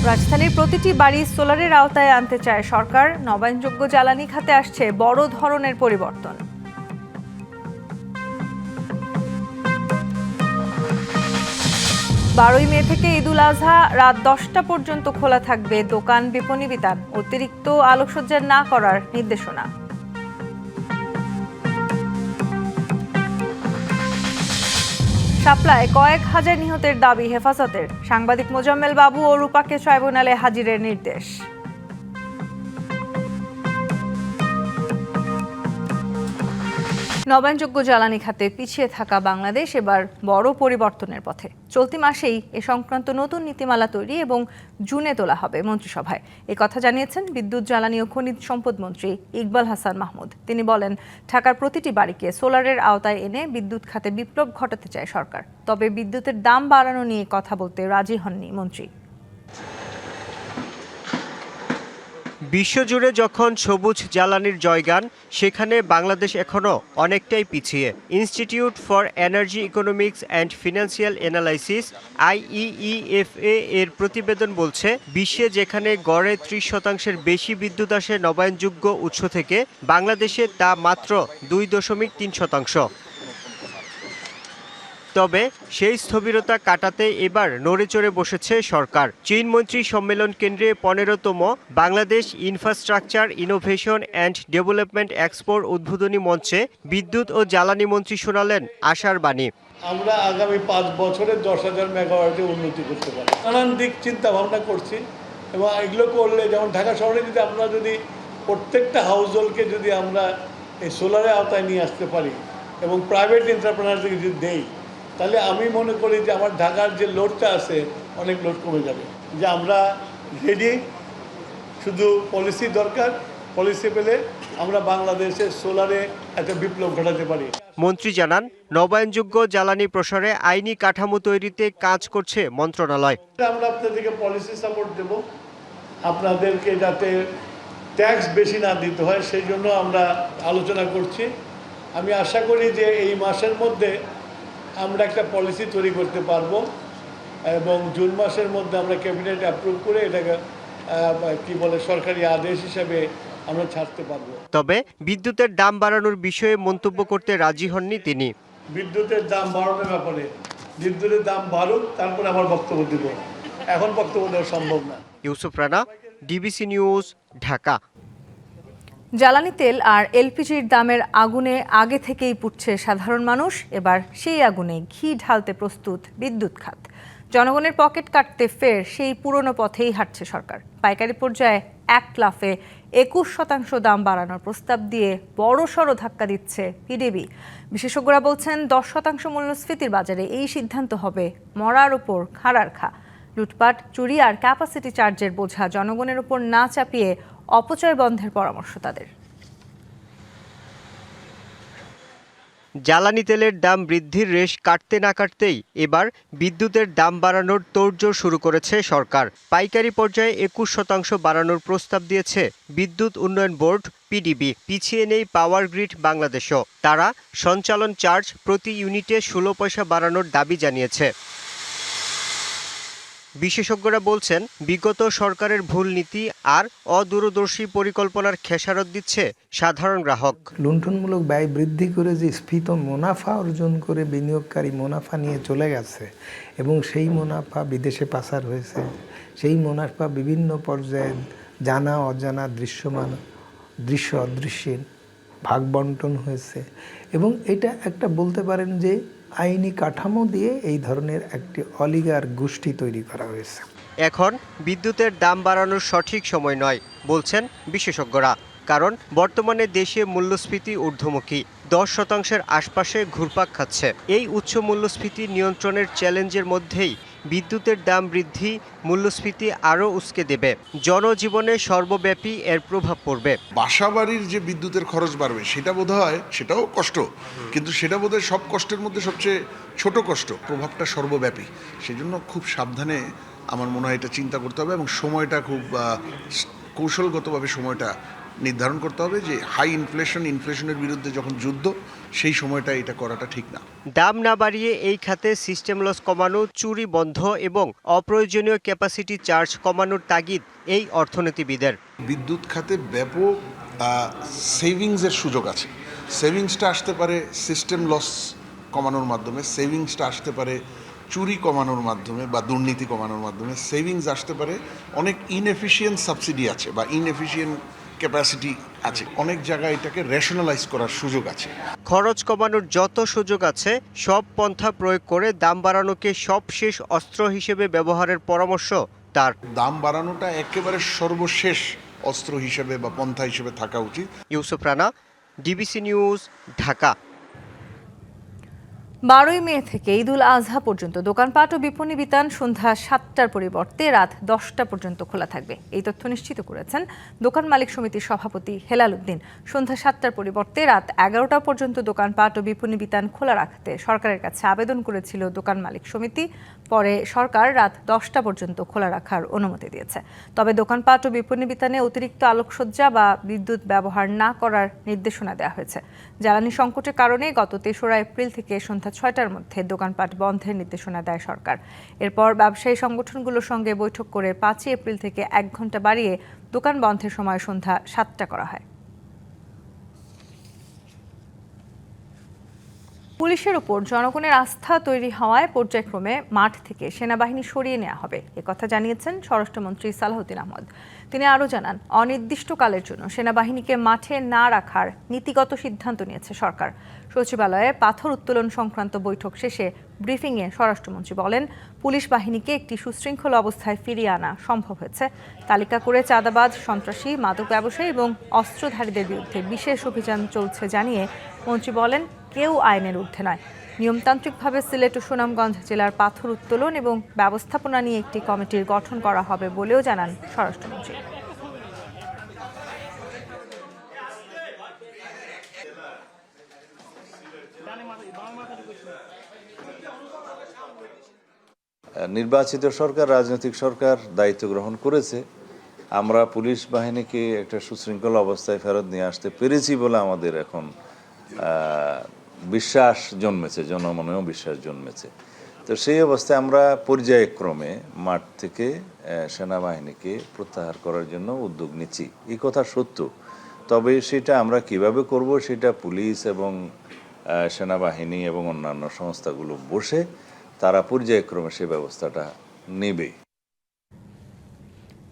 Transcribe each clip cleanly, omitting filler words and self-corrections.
রাজধানীর প্রতিটি বাড়ি সোলারের আওতায় আনতে চায় সরকার। নবায়নযোগ্য জ্বালানি খাতে আসছে বড় ধরনের পরিবর্তন। 12ই মে থেকে ঈদুল আজহা রাত 10টা পর্যন্ত খোলা থাকবে দোকান, বিপণী বিতান। অতিরিক্ত আলোকসজ্জা না করার নির্দেশনা। শাপলায় কয়েক হাজার নিহতের দাবি হেফাজতের। সাংবাদিক মোজাম্মেল বাবু ও রূপাকে ট্রাইব্যুনালে হাজিরের নির্দেশ। নবায়নযোগ্য জ্বালানি খাতে পিছিয়ে থাকা বাংলাদেশ এবার বড় পরিবর্তনের পথে। চলতি মাসেই এ সংক্রান্ত নতুন নীতিমালা তৈরি এবং জুনে তোলা হবে মন্ত্রিসভায়। কথা জানিয়েছেন বিদ্যুৎ, জ্বালানি ও খনিজ সম্পদ মন্ত্রী ইকবাল হাসান মাহমুদ। তিনি বলেন, ঢাকার প্রতিটি বাড়িকে সোলারের আওতায় এনে বিদ্যুৎ খাতে বিপ্লব ঘটাতে চায় সরকার। তবে বিদ্যুতের দাম বাড়ানো নিয়ে কথা বলতে রাজি হননি মন্ত্রী। বিশ্বজুড়ে যখন সবুজ জ্বালানির জয়গান, সেখানে বাংলাদেশ এখনও অনেকটাই পিছিয়ে। Institute for energy economics and financial analysis IEEFA এর প্রতিবেদন বলছে, বিশ্বে যেখানে গড়ে 30% বেশি বিদ্যুৎ আসে নবায়নযোগ্য উৎস থেকে, বাংলাদেশে তা মাত্র 2.3%। তবে সেই স্থবিরতা কাটাতে এবার নড়েচড়ে বসেছে সরকার। চীনমন্ত্রী সম্মেলন কেন্দ্রে 15তম Bangladesh infrastructure innovation and development এক্সপোর উদ্বোধনী মঞ্চে বিদ্যুৎ ও জ্বালানি মন্ত্রী শোনালেন আশার বাণী। আমরা আগামী 5 বছরে 10,000 মেগাওয়াটে উন্নতি করতে পারি। নানান দিক চিন্তা ভাবনা করছি এবং এগুলো করলে, যেমন ঢাকা শহরে যদি আমরা প্রত্যেকটা হাউস হোল্ডকে যদি আমরা এই সোলারের আওতায় নিয়ে আসতে পারি এবং প্রাইভেট এন্টারপ্রেনারদেরকে যদি দেই, তাহলে আমি মনে করি যে আমার ঢাকার যে লোডটা আছে অনেক লোড কমে যাবে। যে আমরা রেডি, শুধু পলিসি দরকার। পলিসি পেলে আমরা বাংলাদেশে সোলারে একটা বিপ্লব ঘটাতে পারি। মন্ত্রী জানান, নবায়নযোগ্য জ্বালানি প্রসারে আইনি কাঠামো তৈরিতে কাজ করছে মন্ত্রণালয়। আমরা আপনাদেরকে পলিসি সাপোর্ট দেব, আপনাদেরকে যাতে ট্যাক্স বেশি না দিতে হয় সেই জন্য আমরা আলোচনা করছি। আমি আশা করি যে এই মাসের মধ্যে আমরা একটা পলিসি তৈরি করতে পারবো এবং জুন মাসের মধ্যে আমরা ক্যাবিনেট অ্যাপ্রুভ করে এটাকে সরকারি আদেশ হিসেবে আমরা ছাড়তে পারবো। তবে বিদ্যুতের দাম বাড়ানোর বিষয়ে মন্তব্য করতে রাজি হননি তিনি। বিদ্যুতের দাম বাড়ানোর ব্যাপারে বিদ্যুতের দাম বাড়ুক, তারপরে আমার বক্তব্য দিব। এখন বক্তব্য দেওয়া সম্ভব না। Yusuf Rana, DBC news, Dhaka. জ্বালানি তেল আর এলপিজির দামের আগুনে আগে থেকেই পুড়ছে সাধারণ মানুষ। এবার সেই আগুনে ঘি ঢালতে প্রস্তুত বিদ্যুৎ খাত। জনগণের পকেট কাটতে ফের সেই পুরনো পথেই হাঁটছে সরকার। পাইকারি পর্যায়ে এক লাফে 21% দাম বাড়ানোর প্রস্তাব দিয়ে বড়সড় ধাক্কা দিচ্ছে পিডিবি। বিশেষজ্ঞরা বলছেন, 10% মূল্যস্ফীতির বাজারে এই সিদ্ধান্ত হবে মরার ওপর খাড়ার খা। লুটপাট, চুরি আর ক্যাপাসিটি চার্জের বোঝা জনগণের ওপর না চাপিয়ে অপচয় বন্ধের পরামর্শ তাদের। জ্বালানি তেলের দাম বৃদ্ধির রেশ কাটতে না কাটতেই এবার বিদ্যুতের দাম বাড়ানোর তোড়জোড় শুরু করেছে সরকার। পাইকারি পর্যায়ে 21% বাড়ানোর প্রস্তাব দিয়েছে বিদ্যুৎ উন্নয়ন বোর্ড পিডিবি। পিছিয়ে নেই পাওয়ার গ্রিড বাংলাদেশও। তারা সঞ্চালন চার্জ প্রতি ইউনিটে 16 পয়সা বাড়ানোর দাবি জানিয়েছে। বিশেষজ্ঞরা বলছেন, বিগত সরকারের ভুল নীতি আর অদূরদর্শী পরিকল্পনার খেসারত দিচ্ছে সাধারণ গ্রাহক। লুণ্ঠনমূলক ব্যয় বৃদ্ধি করে যে স্ফীত মুনাফা অর্জন করে বিনিয়োগকারী মুনাফা নিয়ে চলে গেছে এবং সেই মুনাফা বিদেশে পাচার হয়েছে। সেই মুনাফা বিভিন্ন পর্যায়ে জানা অজানা দৃশ্যমান দৃশ্য অদৃশ্যের ভাগ বন্টন হয়েছে এবং এটা একটা বলতে পারেন যে আইনি কাঠামো দিয়ে এই ধরনের একটি অলিগার গোষ্ঠী তৈরি করা হয়েছে। এখন বিদ্যুতের দাম বাড়ানোর সঠিক সময় নয় বলছেন বিশেষজ্ঞরা, কারণ বর্তমানে দেশে মূল্যস্ফীতি ঊর্ধ্বমুখী, 10% আশপাশে ঘুরপাক খাচ্ছে। এই উচ্চ মূল্যস্ফীতি নিয়ন্ত্রণের চ্যালেঞ্জের মধ্যেই বিদ্যুতের দাম বৃদ্ধি মূল্যস্ফীতি আরও উস্কে দেবে। জনজীবনে সর্বব্যাপী এর প্রভাব পড়বে। বাসাবাড়ির যে বিদ্যুতের খরচ বাড়বে সেটা বোধহয়, সেটাও কষ্ট, কিন্তু সেটা বোধহয় সব কষ্টের মধ্যে সবচেয়ে ছোট কষ্ট। প্রভাবটা সর্বব্যাপী, সেজন্য খুব সাবধানে আমার মনে হয় এটা চিন্তা করতে হবে এবং সময়টা খুব কৌশলগতভাবে সময়টা নির্ধারণ করতে হবে যে হাই ইনফ্লেশনের বিরুদ্ধে যখন যুদ্ধ, সেই সময়টা এটা করাটা ঠিক না। দাম না বাড়িয়ে এই খাতে সিস্টেম লস কমানো, চুরি বন্ধ এবং অপ্রয়োজনীয় ক্যাপাসিটি চার্জ কমানোর তাগিদ এই অর্থনীতিবিদের। বিদ্যুৎ খাতে ব্যাপক সেভিংসের সুযোগ আছে। সেভিংসটা আসতে পারে সিস্টেম লস কমানোর মাধ্যমে, সেভিংসটা আসতে পারে চুরি কমানোর মাধ্যমে বা দুর্নীতি কমানোর মাধ্যমে, সেভিংস আসতে পারে অনেক ইনএফিশিয়েন্ট সাবসিডি আছে বা ইনএফিশিয়েন্ট ক্যাপাসিটি আছে, অনেক জায়গায় এটাকে রেশনালাইজ করার সুযোগ আছে। খরচ কমানোর যত সুযোগ আছে সব পন্থা প্রয়োগ করে দাম বাড়ানোকে সবশেষ অস্ত্র হিসেবে ব্যবহারের পরামর্শ তার। দাম বাড়ানোটা একেবারে সর্বশেষ অস্ত্র হিসেবে বা পন্থা হিসেবে থাকা উচিত। Yusuf Rana, DBC news, Dhaka. 12ই মে থেকে ঈদুল আজহা পর্যন্ত দোকানপাট ও বিপণী বিতান সন্ধ্যা 7টার পরিবর্তে রাত 10টা পর্যন্ত খোলা থাকবে। এই তথ্য নিশ্চিত করেছেন দোকান মালিক সমিতির সভাপতি হেলাল উদ্দিন। সন্ধ্যা 7টার পরিবর্তে রাত 11টা পর্যন্ত দোকানপাট ও বিপণী বিতান খোলা রাখতে সরকারের কাছে আবেদন করেছিল দোকান মালিক সমিতি। পরে সরকার রাত 10টা পর্যন্ত খোলা রাখার অনুমতি দিয়েছে। তবে দোকানপাট ও বিপণী বিতানে অতিরিক্ত আলোকসজ্জা বা বিদ্যুৎ ব্যবহার না করার নির্দেশনা দেওয়া হয়েছে। জ্বালানি সংকটের কারণে গত 3রা এপ্রিল থেকে সন্ধ্যা 6টার মধ্যে দোকানপাট বন্ধের নির্দেশনা দেয় সরকার। এরপর ব্যবসায়ী সংগঠনগুলোর সঙ্গে বৈঠক করে 5ই এপ্রিল থেকে 1 ঘন্টা বাড়িয়ে দোকান বন্ধের সময় সন্ধ্যা 7টা করা হয়। পুলিশের উপর জনগণের আস্থা তৈরি হওয়ায় পর্যায়ক্রমে মাঠ থেকে সেনাবাহিনী সরিয়ে নেওয়া হবে, একথা জানিয়েছেন স্বরাষ্ট্রমন্ত্রী সালাহউদ্দিন আহমদ। তিনি আরও জানান, অনির্দিষ্টকালের জন্য সেনাবাহিনীকে মাঠে না রাখার নীতিগত সিদ্ধান্ত নিয়েছে সরকার। সচিবালয়ে পাথর উত্তোলন সংক্রান্ত বৈঠক শেষে ব্রিফিংয়ে স্বরাষ্ট্রমন্ত্রী বলেন, পুলিশ বাহিনীকে একটি সুশৃঙ্খল অবস্থায় ফিরিয়ে আনা সম্ভব হয়েছে। তালিকা করে চাঁদাবাজ, সন্ত্রাসী, মাদক ব্যবসায়ী এবং অস্ত্রধারীদের বিরুদ্ধে বিশেষ অভিযান চলছে জানিয়ে মন্ত্রী বলেন, কেউ আইনের ঊর্ধ্বে নয়। নিয়মতান্ত্রিকভাবে সিলেট ও সুনামগঞ্জ জেলার পাথর উত্তোলন এবং ব্যবস্থাপনা নিয়ে একটি কমিটির গঠন করা হবে বলেও জানান স্বরাষ্ট্রমন্ত্রী। নির্বাচিত সরকার, রাজনৈতিক সরকার দায়িত্ব গ্রহণ করেছে। আমরা পুলিশ বাহিনীকে একটা সুশৃঙ্খল অবস্থায় ফেরত নিয়ে আসতে পেরেছি বলে আমাদের এখন বিশ্বাস জন্মেছে, জনমনেও বিশ্বাস জন্মেছে। তো সেই অবস্থায় আমরা পর্যায়ক্রমে মাঠ থেকে সেনাবাহিনীকে প্রত্যাহার করার জন্য উদ্যোগ নিচ্ছি, এই কথা সত্য। তবে সেটা আমরা কিভাবে করব সেটা পুলিশ এবং সেনাবাহিনী এবং অন্যান্য সংস্থাগুলো বসে তারা পর্যায়ক্রমে সেই ব্যবস্থাটা নেবে।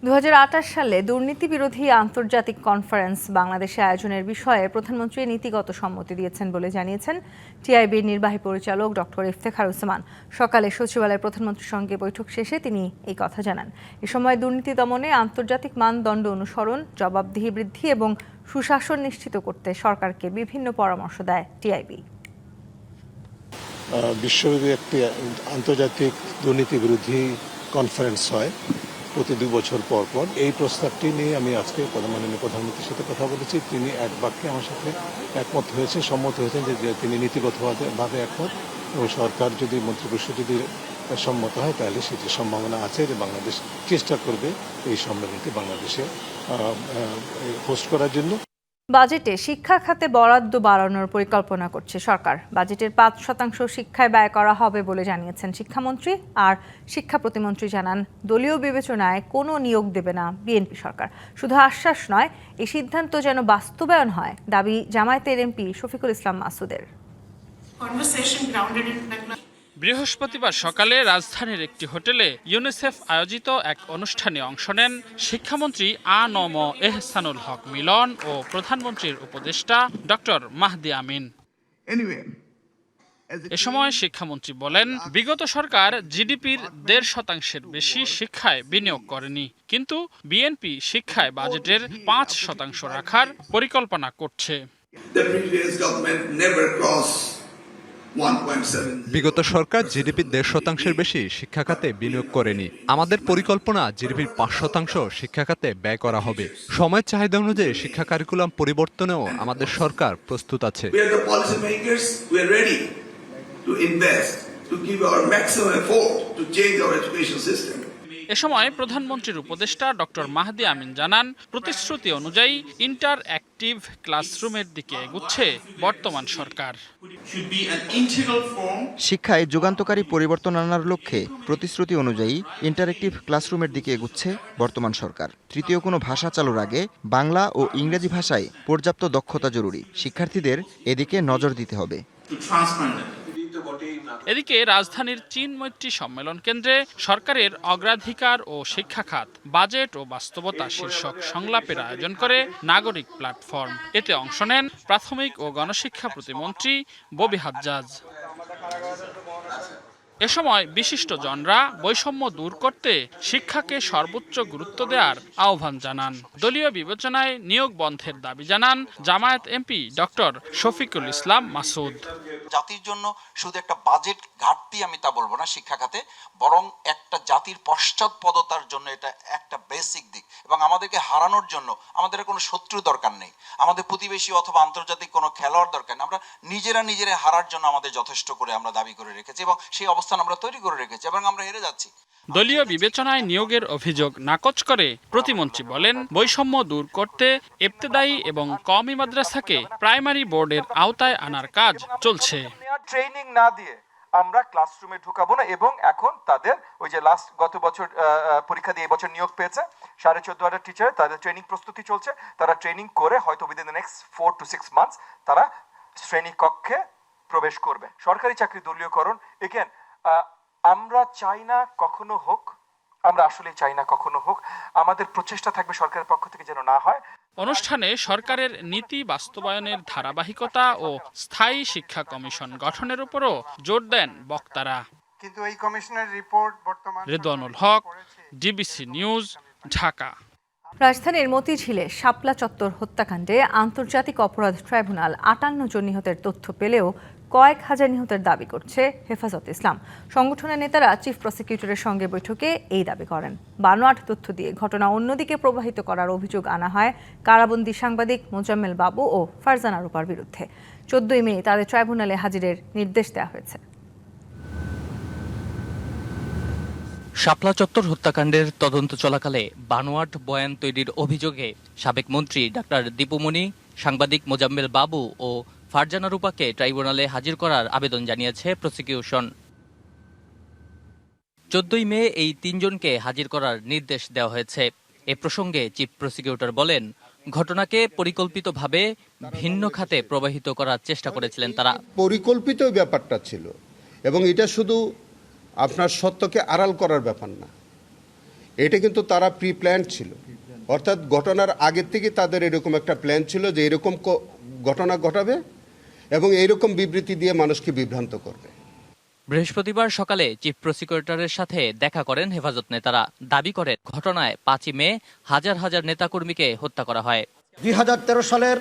2028 সালে দুর্নীতি বিরোধী আন্তর্জাতিক কনফারেন্স বাংলাদেশে আয়োজনের বিষয়ে প্রধানমন্ত্রী নীতিগত সম্মতি দিয়েছেন বলে জানিয়েছেন টিআইবির নির্বাহী পরিচালক ডক্টর ইফতেখারুজ্জামান। সকালে সচিবালয়ে প্রধানমন্ত্রীর সঙ্গে বৈঠক শেষে তিনি এই কথা জানান। এ সময় দুর্নীতি দমনে আন্তর্জাতিক মানদণ্ড অনুসরণ, জবাবদিহি বৃদ্ধি এবং সুশাসন নিশ্চিত করতে সরকারকে বিভিন্ন পরামর্শ দেয় টিআইবি। বিশ্বব্যাপী একটি আন্তর্জাতিক দুর্নীতি বিরোধী কনফারেন্স হয় প্রতি 2 বছর পর পর। এই প্রস্তাবটি নিয়ে আমি আজকে মাননীয় প্রধানমন্ত্রীর সাথে কথা বলেছি। তিনি এক বাক্যে আমার সাথে একমত হয়েছে, সম্মত হয়েছেন যে তিনি নীতিগতভাবে একমত, এবং সরকার যদি মন্ত্রিপরিষদ যদি সম্মত হয় তাহলে সেটির সম্ভাবনা আছে যে বাংলাদেশ চেষ্টা করবে এই সম্মেলনটি বাংলাদেশে হোস্ট করার জন্য। বাজেটে শিক্ষা খাতে বরাদ্দ বাড়ানোর পরিকল্পনা করছে সরকার। বাজেটের 5% শিক্ষায় ব্যয় করা হবে বলে জানিয়েছেন শিক্ষামন্ত্রী। আর শিক্ষা প্রতিমন্ত্রী জানান, দলীয় বিবেচনায় কোনো নিয়োগ দেবে না বিএনপি সরকার। শুধু আশ্বাস নয়, এই সিদ্ধান্ত যেন বাস্তবায়ন হয়, দাবি জামায়াতের এমপি শফিকুল ইসলাম মাসুদের। বৃহস্পতিবার সকালে রাজধানীর একটি হোটেলে ইউনিসেফ আয়োজিত এক অনুষ্ঠানে অংশ নেন শিক্ষামন্ত্রী আ.ন.ম এহসানুল হক মিলন ও প্রধানমন্ত্রীর উপদেষ্টা ডক্টর মাহদি আমিন। এ সময় শিক্ষামন্ত্রী বলেন, বিগত সরকার জিডিপির 1.5% বেশি শিক্ষায় বিনিয়োগ করেনি, কিন্তু বিএনপি শিক্ষায় বাজেটের 5% রাখার পরিকল্পনা করছে। বিগত সরকার জিডিপির 1.5%-এর বেশি শিক্ষা খাতে বিনিয়োগ করেনি। আমাদের পরিকল্পনা জিডিপির 5% শিক্ষা খাতে ব্যয় করা হবে। সময়ের চাহিদা অনুযায়ী শিক্ষা কারিকুলাম পরিবর্তনেও আমাদের সরকার প্রস্তুত আছে। এ সময় প্রধানমন্ত্রীর উপদেষ্টা ডক্টর মাহদি আমিন জানান, প্রতিশ্রুতি অনুযায়ী ইন্টার 1 ইন্টারেক্টিভ ক্লাসরুমের দিকে এগুচ্ছে বর্তমান সরকার। শিক্ষায় যুগান্তকারী পরিবর্তন আনার লক্ষ্যে প্রতিশ্রুতি অনুযায়ী ইন্টারেক্টিভ ক্লাসরুমের দিকে এগুচ্ছে বর্তমান সরকার। তৃতীয় কোনো ভাষা চালুর আগে বাংলা ও ইংরেজি ভাষায় পর্যাপ্ত দক্ষতা জরুরি। শিক্ষার্থীদের এদিকে নজর দিতে হবে। এদিকে রাজধানীর চীন মৈত্রী সম্মেলন কেন্দ্রে সরকারের অগ্রাধিকার ও শিক্ষা খাত, বাজেট ও বাস্তবতা শীর্ষক সংলাপের আয়োজন করে নাগরিক প্ল্যাটফর্ম। এতে অংশ নেন প্রাথমিক ও গণশিক্ষা প্রতিমন্ত্রী ববি হাজ্জাজ। এ সময় বিশিষ্টজনরা বৈষম্য দূর করতে শিক্ষাকে সর্বোচ্চ গুরুত্ব দেওয়ার আহ্বান জানান। দলীয় বিবেচনায় নিয়োগ বন্ধের দাবি জানান জামায়াত এমপি ডক্টর শফিকুল ইসলাম মাসুদ। জাতির জন্য শুধু একটা বাজেট ঘাটতি আমি তা বলবো না শিক্ষা খাতে, বরং একটা জাতির পশ্চাৎপদতার জন্য এটা একটা বেসিক দিক। এবং আমাদেরকে হারানোর জন্য আমাদের কোনো শত্রু দরকার নেই, আমাদের প্রতিবেশী অথবা আন্তর্জাতিক কোনো খেলোয়াড় দরকার নেই। আমরা নিজেরা হারার জন্য আমাদের যথেষ্ট করে আমরা দাবি করে রেখেছি এবং সেই অবস্থান আমরা তৈরি করে রেখেছি এবং আমরা হেরে যাচ্ছি। দলীয় বিবেচনায় নিয়োগের অভিযোগ নাকচ করে প্রতিমন্ত্রী বলেন, বৈষম্য দূর করতে ইবতেদায়ী এবং কওমি মাদ্রাসাকে প্রাইমারি বোর্ডের আওতায় আনার কাজ চলছে। ট্রেনিং না দিয়ে আমরা ক্লাসরুমে ঢুকাবো না এবং এখন তাদের ওই যে গত বছর পরীক্ষা দিয়ে এবছর নিয়োগ পেয়েছে 14,500 টিচার, তাদের ট্রেনিং প্রস্তুতি চলছে। তারা ট্রেনিং করে হয়তো within the next 4 to 6 months তারা শ্রেণী কক্ষে প্রবেশ করবে। সরকারি চাকরি দলীয়করণ এগেন আমরা চাই না কখনো হোক, আমরা আসলে চাই না কখনো হোক। আমাদের প্রচেষ্টা থাকবে সরকারের পক্ষ থেকে যেন না হয়। অনুষ্ঠানে সরকারের নীতি বাস্তবায়নের ধারাবাহিকতা ও স্থায়ী শিক্ষা কমিশন গঠনের উপরও জোর দেন বক্তারা। কিন্তু এই কমিশনের রিপোর্ট বর্তমানে রেদওয়ানুল হক, ডিবিসি নিউজ, ঢাকা। রাজধানীর মতিঝিলে শাপলা চত্বর হত্যাকাণ্ডে আন্তর্জাতিক অপরাধ ট্রাইব্যুনাল 58 জন নিহতের তথ্য পেলেও কয়েক হাজার নিহতের দাবি করছে হেফাজত ইসলাম। সংগঠনের নেতারা চিফ প্রসিকিউটরের সঙ্গে বৈঠকে এই দাবি করেন। বানোয়াট তথ্য দিয়ে ঘটনা অন্যদিকে প্রবাহিত করার অভিযোগ আনা হয় কারাবন্দী সাংবাদিক মোজাম্মেল বাবু ও ফারজানা রূপার বিরুদ্ধে। 14 মে তাদের ট্রাইব্যুনালে হাজিরের নির্দেশ দেওয়া হয়েছে। শাপলা চত্বর হত্যাকাণ্ডের তদন্ত চলাকালে বানোয়াট বয়ান তৈরির অভিযোগে সাবেক মন্ত্রী ডাক্তার দীপুমণি, সাংবাদিক মোজাম্মেল বাবু ও ফারজানা রূপাকে ট্রাইব্যুনালে হাজির করার আবেদন জানিয়েছে প্রসিকিউশন। 14 মে এই 3 জনকে হাজির করার নির্দেশ দেওয়া হয়েছে। এ প্রসঙ্গে চিফ প্রসিকিউটর বলেন, ঘটনাকে পরিকল্পিতভাবে ভিন্ন খাতে প্রবাহিত করার চেষ্টা করেছিলেন তারা। পরিকল্পিত ব্যাপারটা ছিল এবং এটা শুধু আপনার সত্যকে আড়াল করার ব্যাপার না, এটা কিন্তু তারা প্রি প্ল্যান ছিল। অর্থাৎ ঘটনার আগের থেকে তাদের এরকম একটা প্ল্যান ছিল যে এরকম ঘটনা ঘটাবে এবং এইরকম বিবৃতি দিয়ে মানুষকে বিভ্রান্ত করবে। বৃহস্পতিবার সকালে চিফ প্রসিকিউটরের সাথে দেখা করেন হেফাজত নেতারা। দাবি করেন ঘটনায় 5 মে হাজার হাজার নেতাকর্মীকে হত্যা করা হয়। 2013 সালের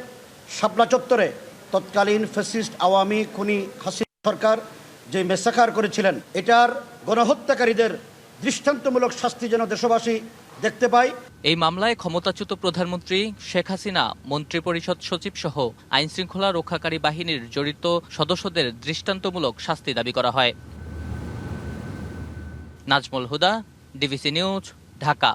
শাপলা চত্বরে তৎকালীন ফ্যাসিস্ট আওয়ামী খুনি হাসিনা সরকার যে মেসাকার করেছিলেন, এটার গণহত্যাকারীদের দৃষ্টান্তমূলক শাস্তি যেন দেশবাসী দেখতে পাই। এই মামলায় ক্ষমতাচ্যুত প্রধানমন্ত্রী শেখ হাসিনা, মন্ত্রিপরিষদ সচিব সহ আইন শৃঙ্খলা রক্ষাকারী বাহিনীর জড়িত সদস্যদের দৃষ্টান্তমূলক শাস্তি দাবি করা হয়। নাজমুল হুদা, ডিবিসি নিউজ, ঢাকা।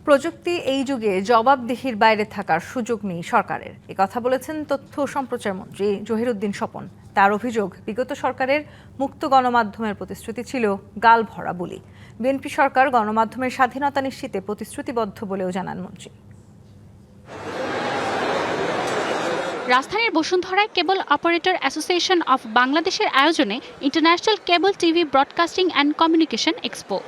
প্রযুক্তি এই যুগে জবাবদিহির বাইরে থাকার সুযোগ নেই সরকারের, কথা বলেছেন তথ্য ও সম্প্রচার মন্ত্রী জহিরুদ্দিন স্বপন। তার অভিযোগ, বিগত সরকারের মুক্ত গণমাধ্যমের প্রতিশ্রুতি ছিল গাল ভরা বুলি। বিএনপি সরকার গণমাধ্যমের স্বাধীনতা নিশ্চিতে প্রতিশ্রুতিবদ্ধ বলেও জানান মন্ত্রী। রাজধানীর বসুন্ধরায় কেবল অপারেটর অ্যাসোসিয়েশন অফ বাংলাদেশের আয়োজনে international cable TV broadcasting and communication expo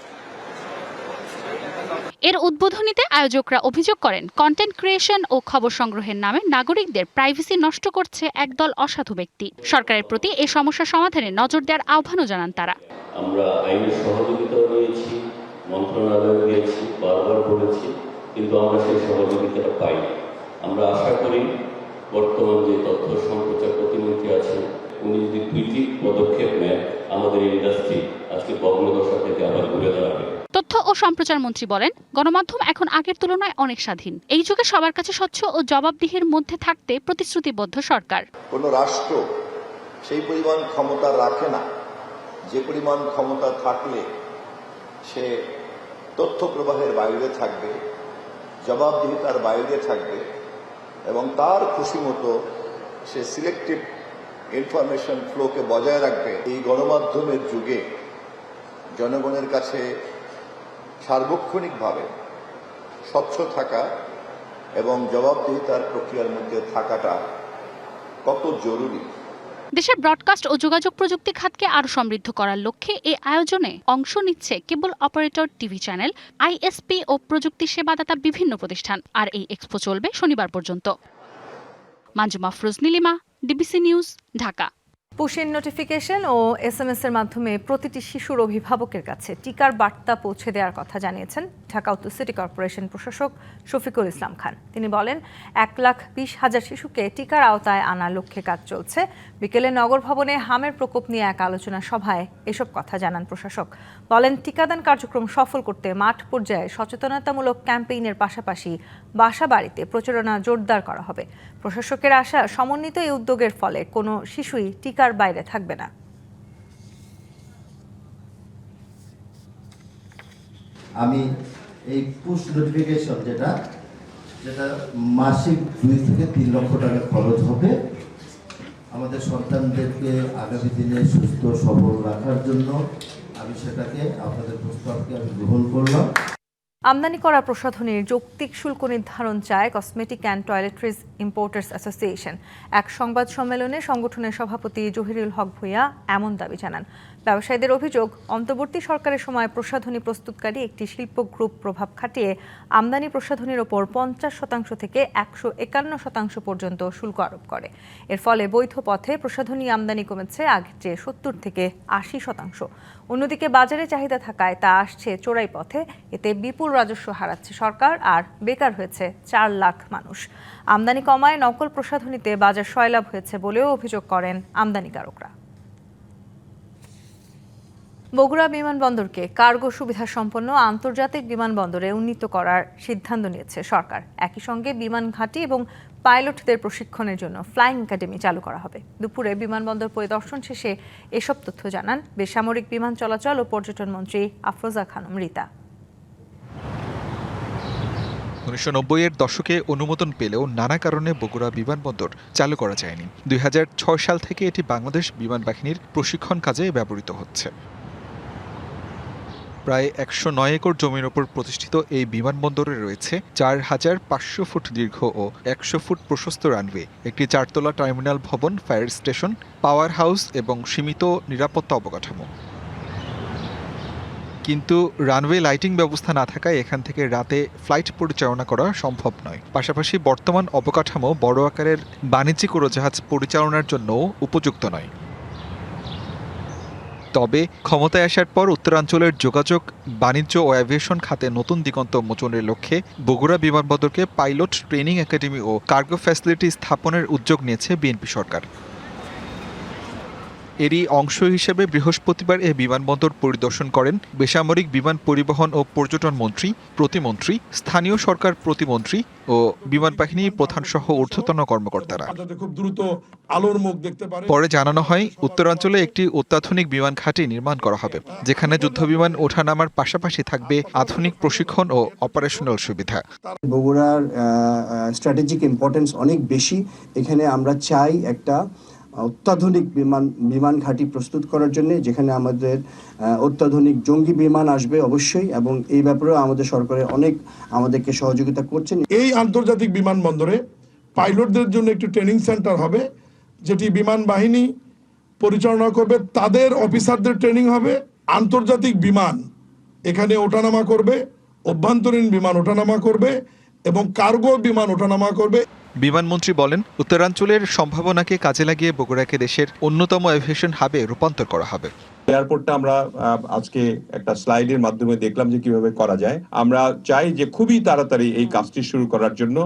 এর উদ্বোধনীতে আয়োজকরা অভিযোগ করেন, কন্টেন্ট ক্রিয়েশন ও খবর সংগ্রহের নামে নাগরিকদের প্রাইভেসি নষ্ট করছে একদল অসাধু ব্যক্তি। সরকারের প্রতি এই সমস্যা সমাধানে নজর দেওয়ার আহ্বানও জানান তারা। আমরা আইনের সহযোগিতা নিয়েছি, মন্ত্রণালয়ে গিয়েছি, বারবার বলেছি, কিন্তু আমরা সেই সহযোগিতাটা পাই। আমরা আশা করি বর্তমান যে তথ্য সম্প্রচার প্রতিমন্ত্রী আছেন, উনি যদি 2টি পদক্ষেপ নেন, আমাদের ইন্ডাস্ট্রি আজকে ভগ্নদশা থেকে আবার ঘুরে দাঁড়াবে। তথ্য ও সম্প্রচার মন্ত্রী বলেন, গণমাধ্যম এখন আগের তুলনায় অনেক স্বাধীন। এই যুগে সবার কাছে স্বচ্ছ ও জবাবদিহির মধ্যে থাকতে প্রতিশ্রুতিবদ্ধ সরকার। কোনো রাষ্ট্র সেই পরিমাণ ক্ষমতা রাখে না যে পরিমাণ ক্ষমতা থাকলে সে তথ্য প্রবাহের বাইরে থাকবে, জবাবদিহিতার বাইরে থাকবে এবং তার খুশি মতো সে সিলেক্টিভ ইনফরমেশন ফ্লোকে বজায় রাখবে। এই গণমাধ্যমের যুগে জনগণের কাছে সার্বক্ষণিকভাবে স্বচ্ছ থাকা এবং জবাবদিহিতার প্রক্রিয়ার মধ্যে থাকাটা কত জরুরি। দেশের ব্রডকাস্ট ও যোগাযোগ প্রযুক্তি খাতকে আরও সমৃদ্ধ করার লক্ষ্যে এই আয়োজনে অংশ নিচ্ছে কেবল অপারেটর, টিভি চ্যানেল, আইএসপি ও প্রযুক্তি সেবাদাতা বিভিন্ন প্রতিষ্ঠান। আর এই এক্সপো চলবে শনিবার পর্যন্ত। Manjuma Afroz, Nilima, DBC news, Dhaka. পুশের নোটিফিকেশন ও SMS এর মাধ্যমে প্রতিটি শিশুর অভিভাবকের কাছে টিকার বার্তা পৌঁছে দেওয়ার কথা জানিয়েছেন ঢাকা উত্তর সিটি কর্পোরেশন প্রশাসক শফিকুল ইসলাম খান। তিনি বলেন, 1,20,000 শিশুকে টিকার আওতায় আনার লক্ষ্যে কাজ চলছে। বিকেলে নগর ভবনে হামের প্রকোপ নিয়ে এক আলোচনা সভায় এসব কথা জানান প্রশাসক। বলেন, টিকাদান কার্যক্রম সফল করতে মাঠ পর্যায়ে সচেতনতামূলক ক্যাম্পেইনের পাশাপাশি বাসা বাড়িতে প্রচারণা জোরদার করা হবে। প্রশাসকের আশা, সমন্বিত এই উদ্যোগের ফলে কোনো শিশুই টিকার বাইরে থাকবে না। আমি এই পুশ নোটিফিকেশন যেটা মাসিক 2 থেকে 3 লক্ষ টাকা খরচ হবে আমাদের সন্তানদেরকে আগামী দিনে সুস্থ সবল রাখার জন্য, আমি সেটাকে আপনাদের প্রস্তাবকে আমি গ্রহণ করলাম। আমদানি করা প্রসাধনীর যৌক্তিক শুল্ক নির্ধারণ চায় cosmetic and toiletries importers association. এক সংবাদ সম্মেলনে সংগঠনের সভাপতি জহিরুল হক ভূঁইয়া এমন দাবি জানান। ব্যবসায়ীদের অভিযোগ, অন্তর্বর্তী সরকারের সময় প্রসাধনী প্রস্তুতকারী একটি শিল্প গ্রুপ প্রভাব খাটিয়ে আমদানি প্রসাধনীর ওপর 50% থেকে 151% পর্যন্ত শুল্ক আরোপ করে। এর ফলে বৈধ পথে প্রসাধনী আমদানি কমেছে আগের চেয়ে 70 থেকে 80%। অন্যদিকে বাজারে চাহিদা থাকায় তা আসছে চোরাই পথে। এতে বিপুল রাজস্ব হারাচ্ছে সরকার আর বেকার হয়েছে 4 লাখ মানুষ। আমদানি কমায় নকল প্রসাধনীতে বাজার সয়লাভ হয়েছে বলেও অভিযোগ করেন আমদানিকারকরা। বগুড়া বিমানবন্দরকে কার্গো সুবিধা সম্পন্ন আন্তর্জাতিক বিমানবন্দরে উন্নীত করার সিদ্ধান্ত নিয়েছে সরকার। একই সঙ্গে বিমান ঘাঁটি এবং পাইলটদের প্রশিক্ষণের জন্য ফ্লাইং একাডেমি চালু করা হবে। দুপুরে বিমানবন্দর পরিদর্শন শেষে এসব তথ্য জানান বেসামরিক বিমান চলাচল ও পর্যটন মন্ত্রী আফরোজা খানম রিতা। 1990-এর দশকে অনুমোদন পেলেও নানা কারণে বগুড়া বিমানবন্দর চালু করা যায়নি। 2006 সাল থেকে এটি বাংলাদেশ বিমান বাহিনীর প্রশিক্ষণ কাজে ব্যবহৃত হচ্ছে। প্রায় 109 একর জমির ওপর প্রতিষ্ঠিত এই বিমানবন্দরে রয়েছে 4,500 ফুট দীর্ঘ ও 100 ফুট প্রশস্ত রানওয়ে, একটি 4তলা টার্মিনাল ভবন, ফায়ার স্টেশন, পাওয়ার হাউস এবং সীমিত নিরাপত্তা অবকাঠামো। কিন্তু রানওয়ে লাইটিং ব্যবস্থা না থাকায় এখান থেকে রাতে ফ্লাইট পরিচালনা করা সম্ভব নয়। পাশাপাশি বর্তমান অবকাঠামো বড় আকারের বাণিজ্যিক উড়োজাহাজ পরিচালনার জন্য উপযুক্ত নয়। তবে ক্ষমতায় আসার পর উত্তরাঞ্চলের যোগাযোগ, বাণিজ্য ও অ্যাভিয়েশন খাতে নতুন দিগন্ত উন্মোচনের লক্ষ্যে বগুড়া বিমানবন্দরকে পাইলট ট্রেনিং একাডেমি ও কার্গো ফ্যাসিলিটি স্থাপনের উদ্যোগ নিয়েছে বিএনপি সরকার। এরই অংশ হিসেবে বৃহস্পতিবার এই বিমানবন্দর পরিদর্শন করেন বেসামরিক বিমান পরিবহন ও পর্যটন মন্ত্রী, প্রতিমন্ত্রী, স্থানীয় সরকার প্রতিমন্ত্রী ও বিমান বাহিনী প্রধান সহ ঊর্ধ্বতন কর্মকর্তারা। পরে জানানো হয়, উত্তরাঞ্চলে একটি অত্যাধুনিক বিমান ঘাঁটি নির্মাণ করা হবে, যেখানে যুদ্ধবিমান ওঠানামার পাশাপাশি থাকবে আধুনিক প্রশিক্ষণ ও অপারেশনাল সুবিধা। বগুড়ার স্ট্র্যাটেজিক ইম্পর্টেন্স অনেক বেশি। এখানে আমরা চাই একটা অত্যাধুনিক বিমান ঘাঁটি প্রস্তুত করার জন্য, যেখানে আমাদের অত্যাধুনিক জঙ্গি বিমান আসবে অবশ্যই, এবং এই ব্যাপারেও আমাদের সরকারের অনেক আমাদেরকে সহযোগিতা করছেন। এই আন্তর্জাতিক বিমানবন্দরে পাইলটদের জন্য একটি ট্রেনিং সেন্টার হবে, যেটি বিমান বাহিনী পরিচালনা করবে। তাদের অফিসারদের ট্রেনিং হবে। আন্তর্জাতিক বিমান এখানে ওঠানামা করবে, অভ্যন্তরীণ বিমান ওঠানামা করবে এবং কার্গো বিমান ওঠানামা করবে। বিমানমন্ত্রী বলেন, উত্তরাঞ্চলের সম্ভাবনাকে কাজে লাগিয়ে বগুড়াকে দেশের অন্যতম এভিয়েশন হাবে রূপান্তর করা হবে। এয়ারপোর্টটা আমরা আজকে একটা স্লাইডের মাধ্যমে দেখলাম যে কিভাবে করা যায়। আমরা চাই যে খুবই তাড়াতাড়ি এই কাজটি শুরু করার জন্য।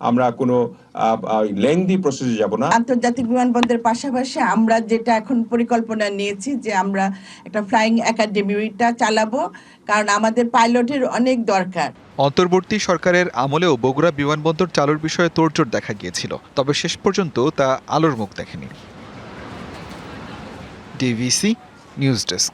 আমরা কোনো লেংদি প্রসেসে যাব না। আন্তর্জাতিক বিমানবন্দরের পাশাপাশি আমরা যেটা এখন পরিকল্পনা নিয়েছি যে আমরা একটা ফ্লাইং একাডেমিটা চালাবো, কারণ আমাদের পাইলটের অনেক দরকার। অন্তর্বর্তী সরকারের আমলেও বগুড়া বিমানবন্দর চালুর বিষয়ে তোড়জোড় দেখা গিয়েছিল, তবে শেষ পর্যন্ত তা আলোর মুখ দেখেনি। DVC news desk.